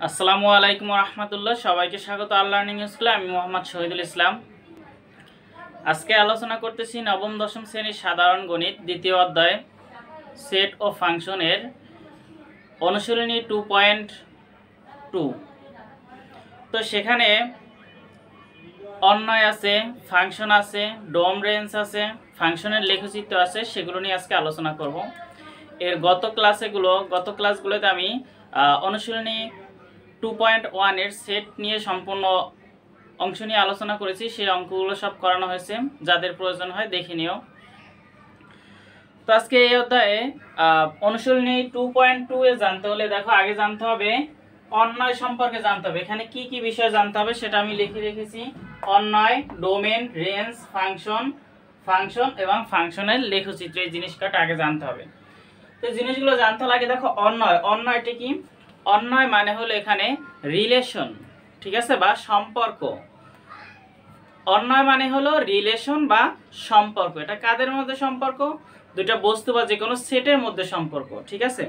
আসসালামু আলাইকুম রহমতুল্লাহ। সবাইকে স্বাগত লার্নিং স্কুলে। আমি মোহাম্মদ শহীদুল ইসলাম। আজকে আলোচনা করতেছি নবম দশম শ্রেণীর সাধারণ গণিত দ্বিতীয় অধ্যায় সেট ও ফাংশনের অনুশীলনী 2.2। তো সেখানে অন্যয় আছে, ফাংশন আছে, ডোম রেঞ্জ আছে, ফাংশনের লেখচিত্র আছে, সেগুলো নিয়ে আজকে আলোচনা করব। এর গত ক্লাসগুলোতে আমি অনুশীলনী 2.1 এর সেট নিয়ে সম্পূর্ণ অংশ নিয়ে আলোচনা করেছি। সেই অঙ্কগুলো সব করানো হয়েছে, যাদের প্রয়োজন হয় দেখে নিও। তো আজকে এই অধ্যায়ে অনুশীলনী 2.2 এ জানতে হলে দেখো আগে জানতে হবে অন্যয় সম্পর্কে জানতে হবে। এখানে কি কি বিষয় জানতে হবে সেটা আমি লিখে রেখেছি। অন্যয়, ডোমেন, রেঞ্জ, ফাংশন এবং ফাংশনের লেখচিত্র, এই জিনিসটা আগে জানতে হবে। তো জিনিসগুলো জানতে হলে আগে দেখো অন্যয়টি কি। অন্যয় মানে হলো এখানে রিলেশন, ঠিক আছে, বা সম্পর্ক। অন্যয় মানে হলো রিলেশন বা সম্পর্ক। এটা কাদের মধ্যে সম্পর্ক? দুইটা বস্তু বা যে কোনো সেটের মধ্যে সম্পর্ক, ঠিক আছে।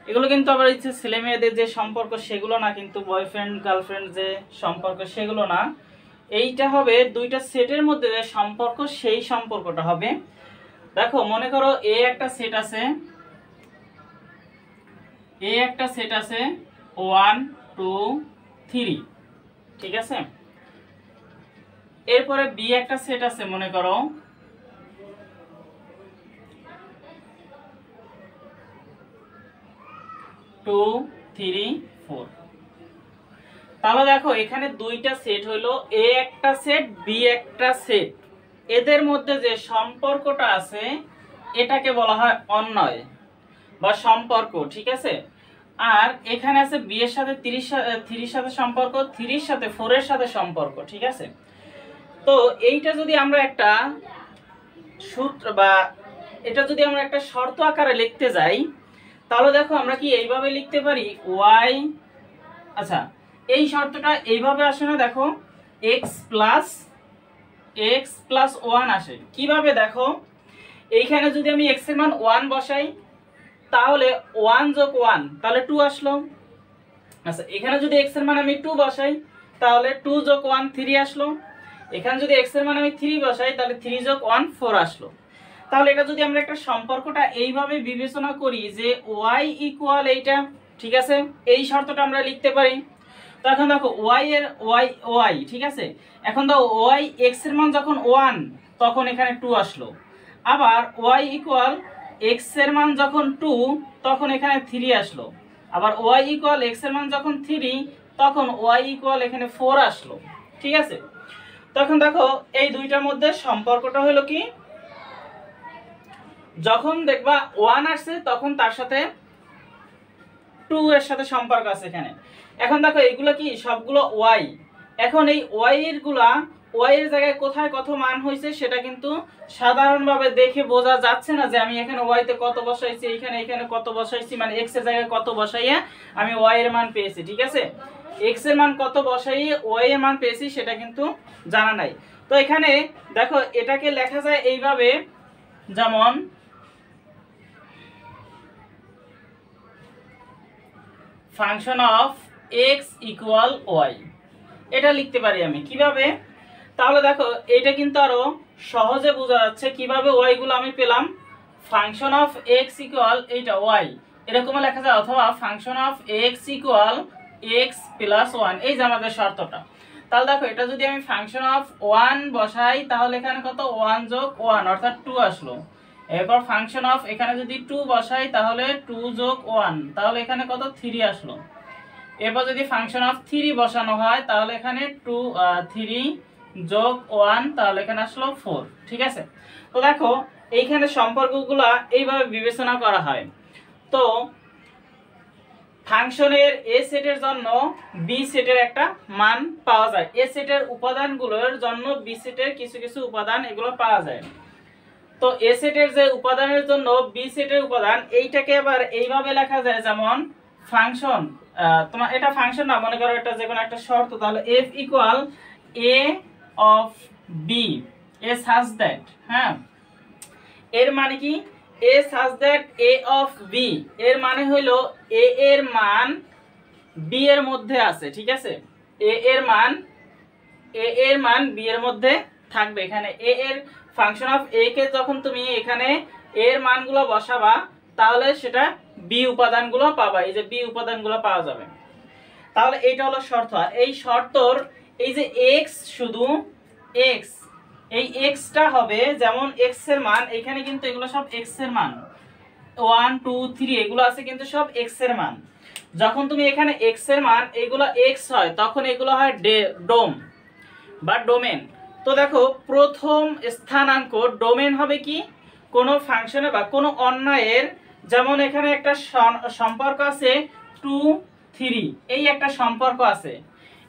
এগুলো কিন্তু আবার ইচ্ছে ছেলে মেয়েদের যে সম্পর্ক সেগুলো না, কিন্তু বয়ফ্রেন্ড গার্লফ্রেন্ড যে সম্পর্ক সেগুলো না। এইটা হবে দুইটা সেটের মধ্যে যে সম্পর্ক, সেই সম্পর্কটা হবে। দেখো মনে করো এ একটা সেট আছে, 1 2 3, ঠিক আছে। এরপরে বি একটা সেট আছে, মনে করো 2 3 4। তাহলে দেখো এখানে দুইটা সেট হইলো, এ একটা সেট, বি একটা সেট। এদের মধ্যে যে সম্পর্কটা আছে এটাকে বলা হয় অন্যয় বা সম্পর্ক, ঠিক আছে। আর এখানে আছে বি এর সাথে 3 সাথে সম্পর্ক, 3 এর সাথে 4 এর সাথে সম্পর্ক, ঠিক আছে। তো এইটা যদি আমরা একটা সূত্র বা এটা যদি আমরা একটা শর্ত আকারে লিখতে যাই, তাহলে দেখো আমরা কি এইভাবে লিখতে পারি y, আচ্ছা এই শর্তটা এইভাবে আসে না, দেখো x প্লাস 1 আসে। কিভাবে দেখো, এইখানে যদি আমি x এর মান 1 বসাই তাহলে 1 যোগ 1 তাহলে 2 আসলো। আচ্ছা এখানে যদি x এর মান আমি 2 বসাই তাহলে 2 যোগ 1 3 আসলো। এখানে যদি x এর মান আমি 3 বসাই তাহলে 3 যোগ 1 4 আসলো। তাহলে এটা যদি আমরা একটা সম্পর্কটা এইভাবে বিবেচনা করি যে y ইকুয়াল এইটা, ঠিক আছে, এই শর্তটা আমরা লিখতে পারি। তো এখন দেখো y, ঠিক আছে। এখন দেখো y x এর মান যখন 1 তখন এখানে 2 আসলো। আবার y ইকুয়াল x এর মান যখন 2 তখন এখানে 3 আসলো। আবার y ইকুয়াল x এর মান যখন 3 তখন y ইকুয়াল এখানে 4 আসলো, ঠিক আছে। তখন দেখো এই দুইটার মধ্যে সম্পর্কটা হলো কি, যখন দেখবা 1 আসছে তখন তার সাথে 2 এর সাথে সম্পর্ক আছে এখানে। এখন দেখো এইগুলো কি সবগুলো y। এখন এই y এর জায়গায় কোথায় কত মান হয়েছে সেটা কিন্তু সাধারণভাবে দেখে বোঝা যাচ্ছে না যে আমি এখানে y তে কত বসাইছি, এখানে কত বসাইছি, মানে x এর জায়গায় কত বসাইয়া আমি y এর মান পেয়েছি, ঠিক আছে। x এর মান কত বসাইয়ে y এর মান পেয়েছি সেটা কিন্তু জানা নাই। তো এখানে দেখো এটাকে লেখা যায় এইভাবে, যেমন function of x equal y, এটা লিখতে পারি আমি কিভাবে। তাহলে দেখো এটা কিন্তু আরো সহজে বোঝা যাচ্ছে কিভাবে y গুলো আমি পেলাম। ফাংশন অফ x ইকুয়াল এইটা y, এরকম লেখা যায়, অথবা function of x equal x plus 1, এই যে আমাদের শর্তটা। তাহলে দেখো এটা যদি আমি ফাংশন অফ 1 বসাই তাহলে এখানে কত 1 যোগ 1 অর্থাৎ 2 আসলো। এরপর ফাংশন অফ এখানে যদি 2 বসাই তাহলে 2 যোগ 1 তাহলে এখানে কত 3 আসলো। এরপর যদি ফাংশন অফ 3 বসানো হয় তাহলে এখানে 3 যোগ 1 তাহলে এখানে আসলো 4, ঠিক আছে। তো দেখো এইখানে সম্পর্কগুলো এইভাবে বিবেচনা করা হয়। তো ফাংশনের এ সেটের জন্য বি সেটের একটা মান পাওয়া যায়, এ সেটের উপাদানগুলোর জন্য বি সেটের কিছু কিছু উপাদান এগুলো পাওয়া যায়। তো এ সেটের যে উপাদানের জন্য বি সেটের উপাদান, এইটাকে আবার এইভাবে লেখা যায়, যেমন ফাংশন, তোমার এটা ফাংশন না, মনে করো এটা যে কোনো একটা শর্ত, তাহলে f equal a of b, a such that, হ্যাঁ, এর মানে কি a such that a of b, এর মানে হইলো a এর মান বি এর মধ্যে আছে, ঠিক আছে, এ এর মান বি এর মধ্যে থাকবে। এখানে এ এর ফাংশন অফ এ কে যখন তুমি এখানে এর মানগুলো বসাবা তাহলে সেটা বি উপাদানগুলো পাবা, এই যে বি উপাদানগুলো পাওয়া যাবে। তাহলে এইটা হলো শর্ত। আর এই শর্তর এই যে এক্স, শুধু এক্স, এই এক্সটা হবে যেমন এক্স এর মান, এখানে কিন্তু এগুলো সব এক্স এর মান, 1 2 3 এগুলো আছে কিন্তু সব এক্স এর মান। যখন তুমি এখানে এক্স এর মান এগুলো এক্স হয় তখন এগুলো হয় ডোম বা ডোমেন। তো দেখো প্রথম স্থানাঙ্ক ডোমেন হবে কি, কোনো ফাংশনে বা কোনো অন্যায়ের, যেমন এখানে একটা সম্পর্ক আছে 2 3, এই একটা সম্পর্ক আছে,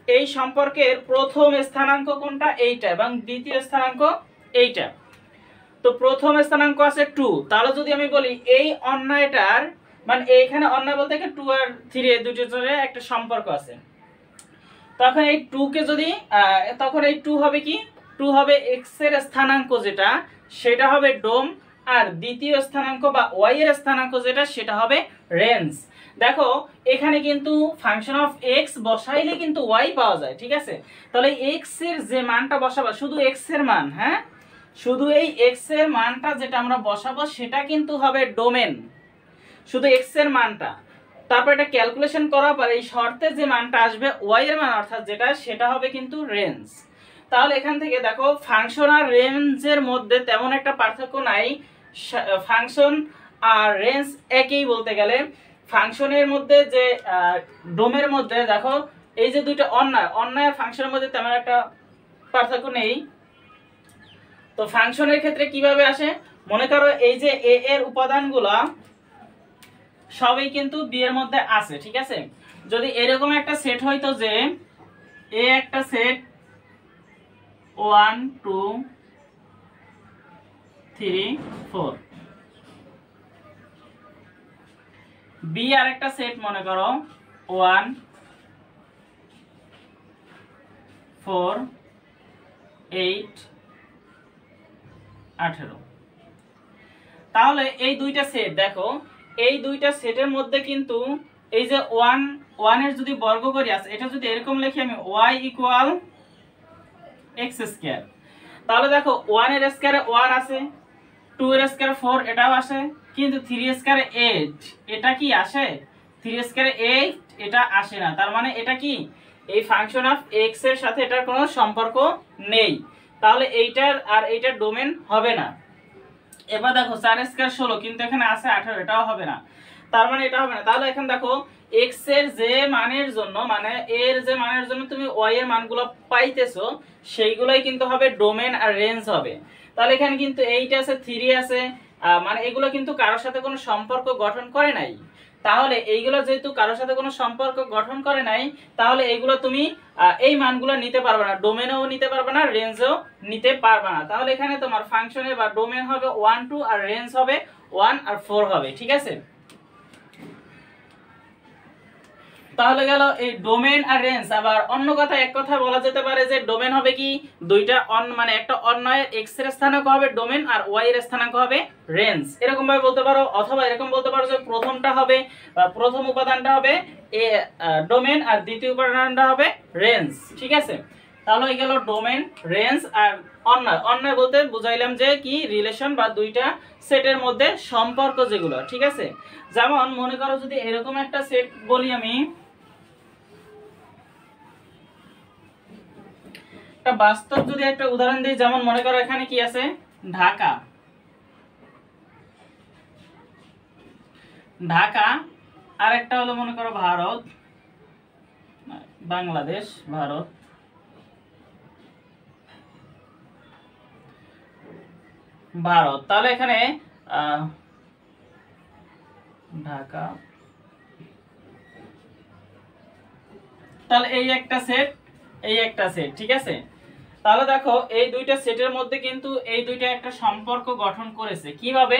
এই সম্পর্কের প্রথম স্থানাঙ্ক কোনটা, এইটা, এবং দ্বিতীয় স্থানাঙ্ক এইটা। তো প্রথম স্থানাঙ্ক আছে 2, তাহলে যদি আমি বলি এই অন্যায়টার মানে এইখানে অন্যায় বলতে কি 2 আর 3 এই দুটোর একটা সম্পর্ক আছে, তখন এই 2 কে যদি তখন এই 2 হবে কি, 2 হবে x এর স্থানাঙ্ক যেটা সেটা হবে ডোম, আর দ্বিতীয় স্থানাঙ্ক বা y এর স্থানাঙ্ক যেটা সেটা হবে রেঞ্জ। দেখো এখানে কিন্তু ফাংশন অফ x বসাইলে কিন্তু y পাওয়া যায়, ঠিক আছে। তাহলে x এর যে মানটা বসাবা, শুধু x এর মান, হ্যাঁ, শুধু এই x এর মানটা যেটা আমরা বসাবো সেটা কিন্তু হবে ডোমেন, শুধু x এর মানটা। তারপর এটা ক্যালকুলেশন করার পর এই শর্তে যে মানটা আসবে y এর মান অর্থাৎ যেটা, সেটা হবে কিন্তু রেঞ্জ। তাহলে এখান থেকে দেখো ফাংশন আর রেঞ্জের মধ্যে তেমন একটা পার্থক্য নাই, ফাংশন আর রেঞ্জ একই বলতে গেলে। ফাংশনের মধ্যে যে ডোমের মধ্যে দেখো এই যে দুইটা অন্যায় আর ফাংশনের মধ্যে তেমন একটা পার্থক্য নেই। তো ফাংশনের ক্ষেত্রে কিভাবে আসে, মনে করো এই যে এ এর উপাদানগুলো সবই কিন্তু বি এর মধ্যে আছে, ঠিক আছে। যদি এরকম একটা সেট হইতো যে এ একটা সেট 1 2 3 4, বি আর একটা সেট মনে করো 1 4 8 18, তাহলে এই দুইটা সেট দেখো, এই দুইটা সেটের মধ্যে কিন্তু এই যে 1 এর যদি বর্গ করি আছে, এটা যদি এরকম লিখি আমি y ইকুয়াল x স্কয়ার, তাহলে দেখো 1 এর স্কয়ারে 1 আছে, 2 এর স্কয়ারে 4 এটাও আসে, কিন্তু 3 এর স্কয়ারে 8 এটা কি আসে, 3 এর স্কয়ারে 8 এটা আসে না। তার মানে এটা কি, এই ফাংশন অফ x এর সাথে এটার কোনো সম্পর্ক নেই, তাহলে এইটার আর এইটার ডোমেন হবে না। এবার দেখো 4 স্কয়ার 16, কিন্তু এখানে আছে 18, এটাও হবে না, তার মানে এটা হবে না। তাহলে এখন দেখো x এর যে মানের জন্য, মানে এর যে মানের জন্য তুমি y এর মানগুলো পাইতেছো সেইগুলাই কিন্তু হবে ডোমেন আর রেঞ্জ হবে। তাহলে এখানে কিন্তু 8 আছে 3 আছে, মানে এগুলো কিন্তু কারোর সাথে কোনো সম্পর্ক গঠন করে নাই। তাহলে এইগুলো যেহেতু কারোর সাথে কোনো সম্পর্ক গঠন করে নাই, তাহলে এইগুলো তুমি এই মানগুলো নিতে পারবে না, ডোমেনেও নিতে পারবে না, রেঞ্জেও নিতে পারবে না। তাহলে এখানে তোমার ফাংশনে বা ডোমেন হবে 1 2 আর রেঞ্জ হবে 1 আর 4 হবে, ঠিক আছে। তাহলে গেল এই ডোমেন আর রেঞ্জ। আবার অন্য কথা এক কথা বলা যেতে পারে যে ডোমেন হবে কি, দুইটা মানে একটা অন্যয়ের x এর স্থানাঙ্ক হবে ডোমেন আর y এর স্থানাঙ্ক হবে রেঞ্জ, এরকম ভাবে বলতে পারো। অথবা এরকম বলতে পারো যে প্রথমটা হবে প্রথম উপাদানটা হবে ডোমেন আর দ্বিতীয় উপাদানটা হবে রেঞ্জ, ঠিক আছে। তাহলে হয়ে গেল ডোমেন, রেঞ্জ আর অন্যয় বলতে বুঝাইলাম যে কি রিলেশন বা দুইটা সেটের মধ্যে সম্পর্ক যেগুলো, ঠিক আছে। যেমন মনে করো যদি এরকম একটা সেট বলি আমি, একটা বাস্তব যদি একটা উদাহরণ দিই, যেমন মনে করো এখানে কি আছে, ঢাকা, ঢাকা, আর একটা হলো মনে করো ভারত, বাংলাদেশ, ভারত, ভারত। তাহলে এখানে ঢাকা, তাহলে এই একটা সেট, এই একটা সেট, ঠিক আছে। তাহলে দেখো এই দুইটা সেটের মধ্যে কিন্তু এই দুইটা একটা সম্পর্ক গঠন করেছে কিভাবে,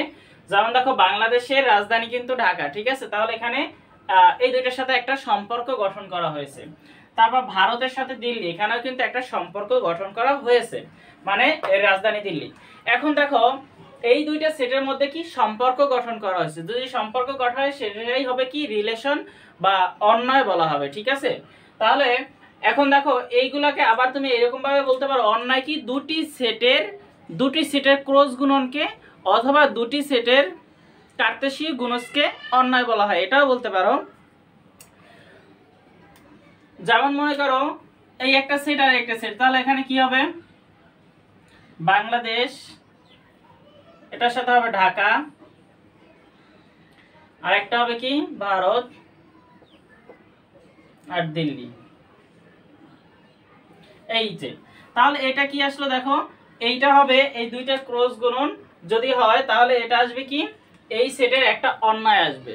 যেমন দেখো বাংলাদেশের রাজধানী কিন্তু ঢাকা, ঠিক আছে। তাহলে এখানে এই দুইটার সাথে একটা সম্পর্ক গঠন করা হয়েছে। তারপর ভারতের সাথে দিল্লি, এখানেও কিন্তু একটা সম্পর্ক গঠন করা হয়েছে, মানে এর রাজধানী দিল্লি। এখন দেখো এই দুইটা সেটের মধ্যে কি সম্পর্ক গঠন করা হয়েছে, যদি সম্পর্ক গঠন হয় সেটাই হবে কি রিলেশন বা অন্যায় বলা হবে, ঠিক আছে। তাহলে এখন দেখো এইগুলাকে আবার তুমি এরকম ভাবে বলতে পারো, অন্যায় কি দুটি সেটের ক্রস গুণনকে অথবা দুটি সেটের কার্তেশীয় গুণজকে অন্যায় বলা হয়, এটাও বলতে পারো। যেমন মনে করো এই একটা সেট আর একটা সেট, তাহলে এখানে কি হবে, বাংলাদেশ এটার সাথে হবে ঢাকা, আর একটা হবে কি ভারত আর দিল্লি, এই যে। তাহলে এটা কি আসলো দেখো, এইটা হবে এই দুইটা ক্রস গুণন যদি হয় তাহলে এটা আসবে কি, এই সেটের একটা অন্যায় আসবে।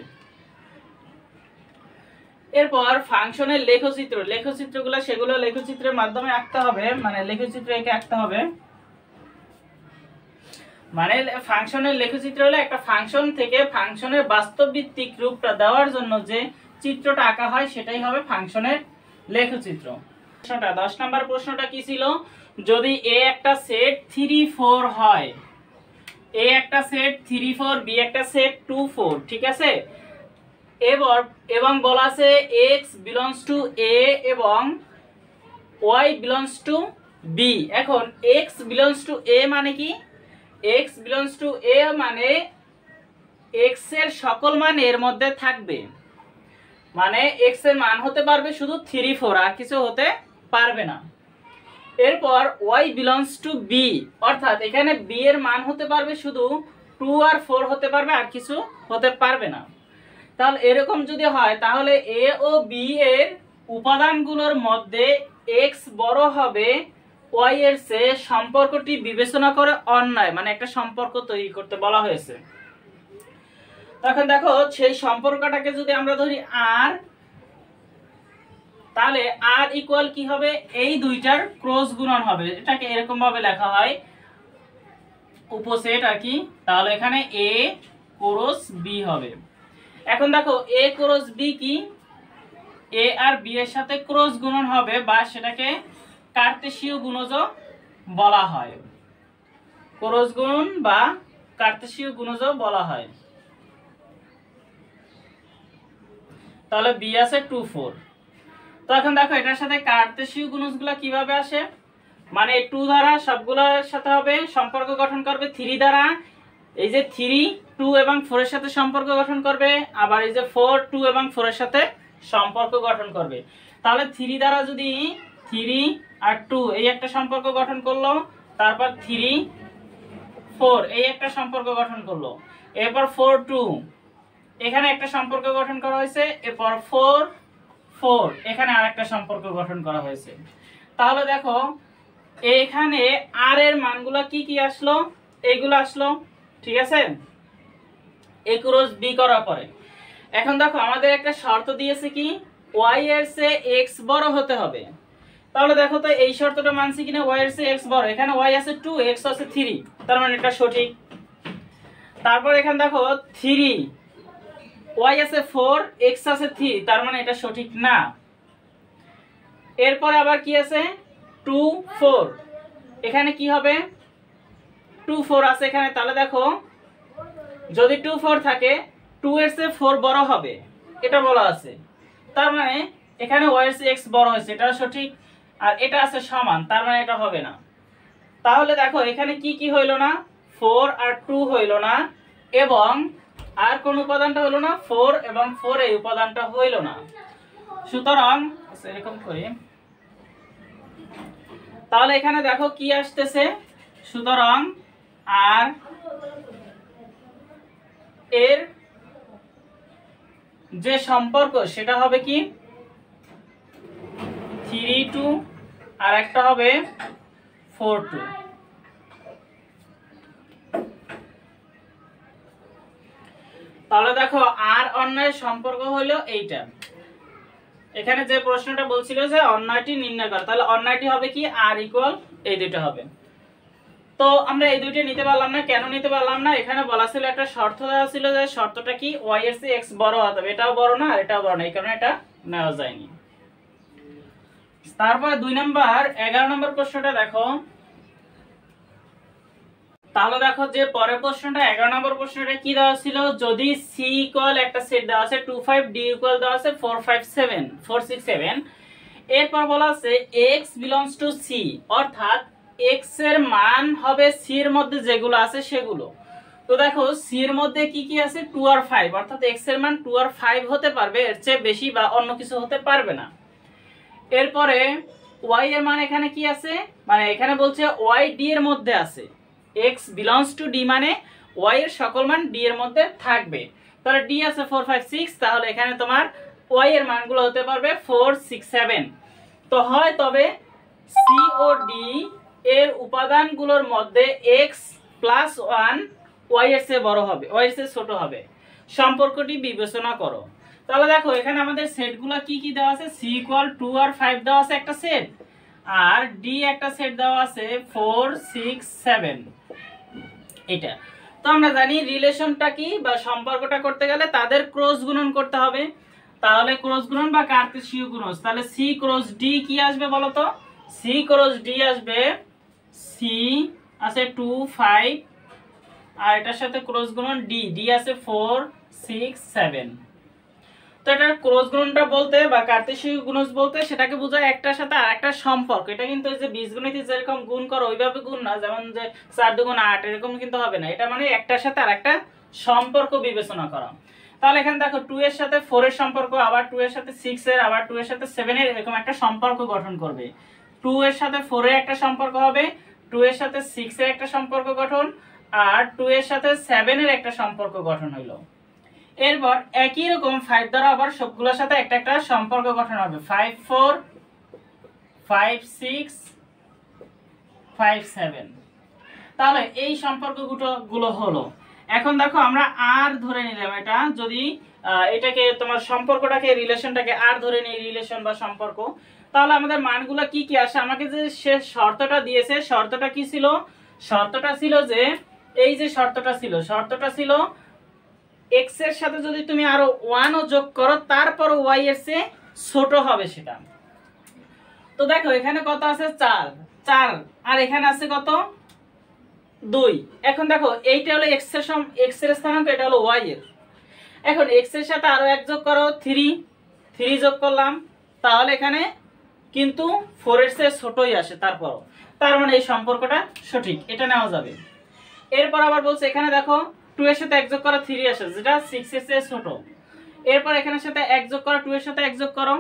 এরপর ফাংশনের লেখচিত্রগুলো সেগুলো লেখচিত্রের মাধ্যমে আঁকতে হবে, মানে লেখচিত্র এঁকে আঁকতে হবে। মানে ফাংশনের লেখচিত্র হলো একটা ফাংশন থেকে ফাংশনের বাস্তব ভিত্তিক রূপটা দেওয়ার জন্য যে চিত্রটা আঁকা হয় সেটাই হবে ফাংশনের লেখচিত্র। 10 নম্বর প্রশ্নটা কি ছিল, যদি এ একটা সেট 3 4 হয়, এ একটা সেট 3 4, বি একটা সেট 2 4, ঠিক আছে। এবং বলা আছে x belongs to a এবং y belongs to b। এখন x belongs to a মানে কি, x belongs to a মানে x এর সকল মান এর মধ্যে থাকবে, মানে x এর মান হতে পারবে শুধু 3 4, আর কিছু হতে পারবে না। এরপর y belongs to b, অর্থাৎ এখানে b এর মান হতে পারবে শুধু 2 আর 4 হতে পারবে, আর কিছু হতে পারবে না। তাহলে এরকম যদি হয় তাহলে a ও b এর উপাদানগুলোর মধ্যে x বড় হবে y এর চেয়ে সম্পর্কটি বিবেচনা করে অন্যায়, মানে একটা সম্পর্ক তৈরি করতে বলা হয়েছে। তখন দেখো সেই সম্পর্কটাকে যদি আমরা ধরি r, তাহলে r ইকুয়াল কি হবে, এই দুইটার ক্রস গুণন হবে, এটাকে এরকম ভাবে লেখা হয় উপসেট আর কি। তাহলে এখানে a ক্রস b হবে। এখন দেখো a ক্রস b কি, a আর b এর সাথে ক্রস গুণন হবে, বা সেটাকে কার্তেশীয় গুণজ বলা হয়, ক্রস গুণন বা কার্তেশীয় গুণজ বলা হয়। তাহলে b আছে 2 4। তো এখন দেখো এটার সাথে কার্তেশীয় গুণজগুলো কিভাবে আসে, মানে 2 দ্বারা সবগুলোর সাথে হবে সম্পর্ক গঠন করবে, 3 দ্বারা এই যে 3 2 এবং 4 এর সাথে সম্পর্ক গঠন করবে, আবার এই যে 4 2 এবং 4 এর সাথে সম্পর্ক গঠন করবে। তাহলে 3 দ্বারা যদি 3 আর 2 এই একটা সম্পর্ক গঠন করলো, তারপর 3 4 এই একটা সম্পর্ক গঠন করলো, এরপর 4 2 এখানে একটা সম্পর্ক গঠন করা হয়েছে, এরপর 4 4 এখানে আরেকটা সম্পর্ক গঠন করা হয়েছে। তাহলে দেখো এখানে আর এর মানগুলো কি কি আসলো, এইগুলো আসলো, ঠিক আছে, a ক্রস b করার পরে। এখন দেখো আমাদের একটা শর্ত দিয়েছে কি, y এর চেয়ে x বড় হতে হবে। তাহলে দেখো তো এই শর্তটা মানছি কিনা, y এর চেয়ে x বড়, এখানে y আছে 2 x আছে 3, তার মানে এটা সঠিক। তারপর এখানে দেখো 3 y আছে 4 x আছে 3, তার মানে এটা সঠিক না। এরপর আবার কি আছে 2 4, এখানে কি হবে 2 4 আছে এখানে, তাহলে দেখো যদি 2 4 থাকে 2 এর চেয়ে 4 বড় হবে, এটা বলা আছে, তার মানে এখানে y এর চেয়ে x বড় হয়েছে, এটা সঠিক। আর এটা আছে সমান, তার মানে এটা হবে না। তাহলে দেখো এখানে কি কি হইল না, 4 আর 2 হইল না, এবং আর কোন উপাদানটা হলো না, 4 এবং 4 এই উপাদানটা হইল না। সুতরাং এরকম করি, তাহলে এখানে দেখো কি আসতেছে, সুতরাং আর এর যে সম্পর্ক সেটা হবে কি 3 2 আর একটা হবে 4 2। তাহলে দেখো আর অন্যায়ের সম্পর্ক হলো এইটা। এখানে যে প্রশ্নটা বলছিল যে অন্যায়টি নির্ণয় কর, তাহলে অন্যায়টি হবে কি আর ইকুয়াল এই দুটো হবে। তো আমরা এই দুইটা নিতে পারলাম না, কেন নিতে পারলাম না, এখানে বলা ছিল একটা শর্ত দেওয়া ছিল, যে শর্তটা কি y এর চেয়ে x বড় হতে হবে, এটাও বড় না আর এটাও বড় না, এই কারণে এটা নেওয়া যায়নি। তারপর 2 নাম্বার 11 নম্বর প্রশ্নটা দেখো। তাহলে দেখো যে পরের প্রশ্নটা 11 নম্বর প্রশ্নটা কি দেওয়া ছিল, যদি সি ইকুয়াল একটা সেট দেওয়া আছে 2 5, ডি ইকুয়াল দেওয়া আছে 4 5 7 4 6 7, এরপর বলা আছে x বিলংস টু সি, অর্থাৎ x এর মান হবে সি এর মধ্যে যেগুলো আছে সেগুলো। তো দেখো সি এর মধ্যে কি কি আছে 2 আর 5, অর্থাৎ x এর মান 2 আর 5 হতে পারবে, এর চেয়ে বেশি বা অন্য কিছু হতে পারবে না। এরপরে y এর মান এখানে কি আছে, মানে এখানে বলছে y d এর মধ্যে আছে, x বিলংস টু d মানে y এর সকল মান d এর মধ্যে থাকবে। তাহলে d আছে 4 5 6, তাহলে এখানে তোমার y এর মানগুলো হতে পারবে 4 6 7। তো হয় তবে c ও d এর উপাদানগুলোর মধ্যে x প্লাস 1 y এর চেয়ে বড় হবে, y এর চেয়ে ছোট হবে, সম্পর্কটি বিবেচনা করো। তাহলে দেখো এখানে আমাদের সেটগুলো কি কি দেওয়া আছে, c ইকুয়াল 2 আর 5 দেওয়া আছে একটা সেট, আর d একটা সেট দেওয়া আছে 4 6 7, এটা। তো আমরা জানি রিলেশনটা কি বা সম্পর্কটা করতে গেলে তাদের ক্রস গুণন করতে হবে। তাহলে ক্রস গুণন বা কার্তেশীয় গুণন, তাহলে c ক্রস d কি আসবে বলো তো, c ক্রস d আসবে c আছে 2 5, আর এটার সাথে ক্রস গুণন d, d আছে 4 6 7। তো এটা ক্রস গুণনটা বলতে বা কার্তেশীয় গুণজ বলতে সেটাকে বোঝায় একটার সাথে আরেকটা সম্পর্ক। এটা কিন্তু এই যে বীজগণিতে যেরকম গুণ করো ওইভাবে গুণ না, যেমন যে 4 2 8 এরকম কিন্তু হবে না, এটা মানে একটার সাথে আরেকটা সম্পর্ক বিবেচনা করা। তাহলে এখানে দেখো 2 এর সাথে 4 এর সম্পর্ক, আবার 2 এর সাথে 6 এর, আবার 2 এর সাথে 7 এর, এরকম একটা সম্পর্ক গঠন করবে। 2 এর সাথে 4 এর একটা সম্পর্ক হবে, 2 এর সাথে 6 এর একটা সম্পর্ক গঠন, আর 2 এর সাথে 7 এর একটা সম্পর্ক গঠন হইলো। এরপর একই রকম 5 দ্বারা আবার সবগুলোর সাথে একটা একটা সম্পর্ক গঠন হবে, 5 4 5 6 5 7। তাহলে এই সম্পর্কগুলো হলো। এখন দেখো আমরা আর ধরে নিলাম, এটা যদি এটাকে তোমার সম্পর্কটাকে রিলেশনটাকে আর ধরে নিই, রিলেশন বা সম্পর্ক, তাহলে আমাদের মানগুলো কি কি আসে। আমাকে যে সে শর্তটা দিয়েছে, শর্তটা কি ছিল, শর্তটা ছিল যে এই যে শর্তটা ছিল x এর সাথে যদি তুমি আরো 1 ও যোগ করো তারপর y এর চেয়ে ছোট হবে সেটা। তো দেখো এখানে কত আছে 4 আর এখানে আছে কত 2। এখন দেখো এইটা হলো x এর স্থানাঙ্ক, এটা হলো y এর। এখন x এর সাথে আরো 1 যোগ করো 3 যোগ করলাম, তাহলে এখানে কিন্তু 4 এর চেয়ে ছোটই আসে তারপর, তার মানে এই সম্পর্কটা সঠিক, এটা নেওয়া যাবে। এরপর আবার বলছে এখানে দেখো 2 এর সাথে 1 যোগ করো 3 আসে, যেটা 6 এর চেয়ে ছোট। এরপর এখানের সাথে 1 যোগ করো, 2 এর সাথে 1 যোগ করো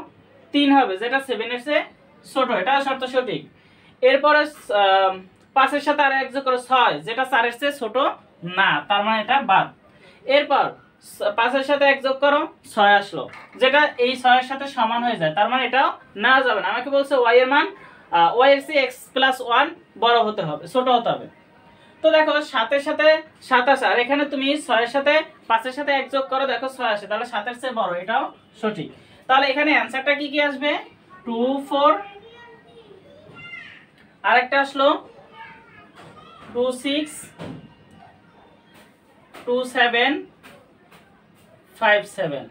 3 হবে, যেটা 7 এর চেয়ে ছোট, এটা শর্ত সঠিক। এরপরে 5 এর সাথে আর 1 যোগ করো 6, যেটা 4 এর চেয়ে ছোট না, তার মানে এটা বাদ। এরপর 5 এর সাথে 1 যোগ করো 6 আসলো, যেটা এই 6 এর সাথে সমান হয়ে যায়, তার মানে এটাও না যাবে না। আমাকে বলছে y এর মান y এর চেয়ে x + 1 বড় হতে হবে, ছোট হতে হবে। তো দেখো 7 এর সাথে 7 আসে, আর এখানে তুমি 6 এর সাথে 5 এর সাথে 1 যোগ করো, দেখো 6 আসে, তাহলে 7 এর চেয়ে বড়, এটাও সঠিক। তাহলে এখানে অ্যানসারটা কি কি আসবে 2 4, আরেকটা আসলো 2 6 2 7 5 7।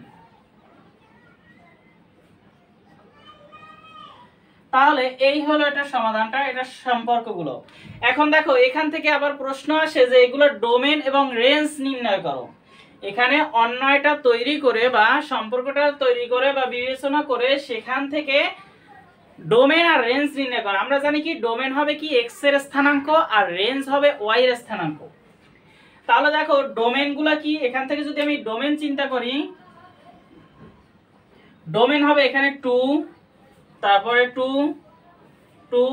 তাহলে এই হলো এটা সমাধানটা, এটা সম্পর্কগুলো। এখন দেখো এখান থেকে আবার প্রশ্ন আসে যে এগুলোর ডোমেন এবং রেঞ্জ নির্ণয় করো। এখানে অন্যয়টা তৈরি করে বা সম্পর্কটা তৈরি করে বা বিবেচনা করে সেখান থেকে ডোমেন আর রেঞ্জ নির্ণয় করো। আমরা জানি কি ডোমেন হবে কি x এর স্থানাঙ্ক আর রেঞ্জ হবে y এর স্থানাঙ্ক। তাহলে দেখো ডোমেনগুলো কি, এখান থেকে যদি আমি ডোমেন চিন্তা করি, ডোমেন হবে এখানে 2, তারপরে 2 2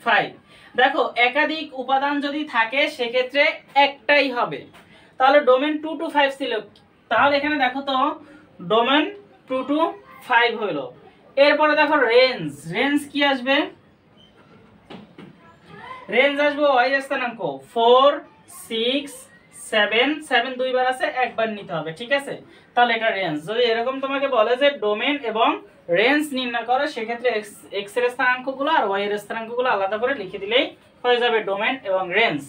5। দেখো একাধিক উপাদান যদি থাকে সেক্ষেত্রে একটাই হবে, তাহলে ডোমেন 2 to 5 ছিল, তাহলে এখানে দেখো তো ডোমেন 2 to 5 হলো। এরপরে দেখো রেঞ্জ কি আসবে, রেঞ্জ আসবে y এর স্থানাঙ্ক 4 6 7 7 দুইবার আছে, একবার নিতে হবে, ঠিক আছে। তাহলে এটা রেঞ্জ। যদি এরকম তোমাকে বলে যে ডোমেন এবং রেঞ্জ নির্ণয় করো, সেক্ষেত্রে x এর স্থানাঙ্কগুলো আর y এর স্থানাঙ্কগুলো আলাদা করে লিখে দিলেই হয়ে যাবে ডোমেন এবং রেঞ্জ।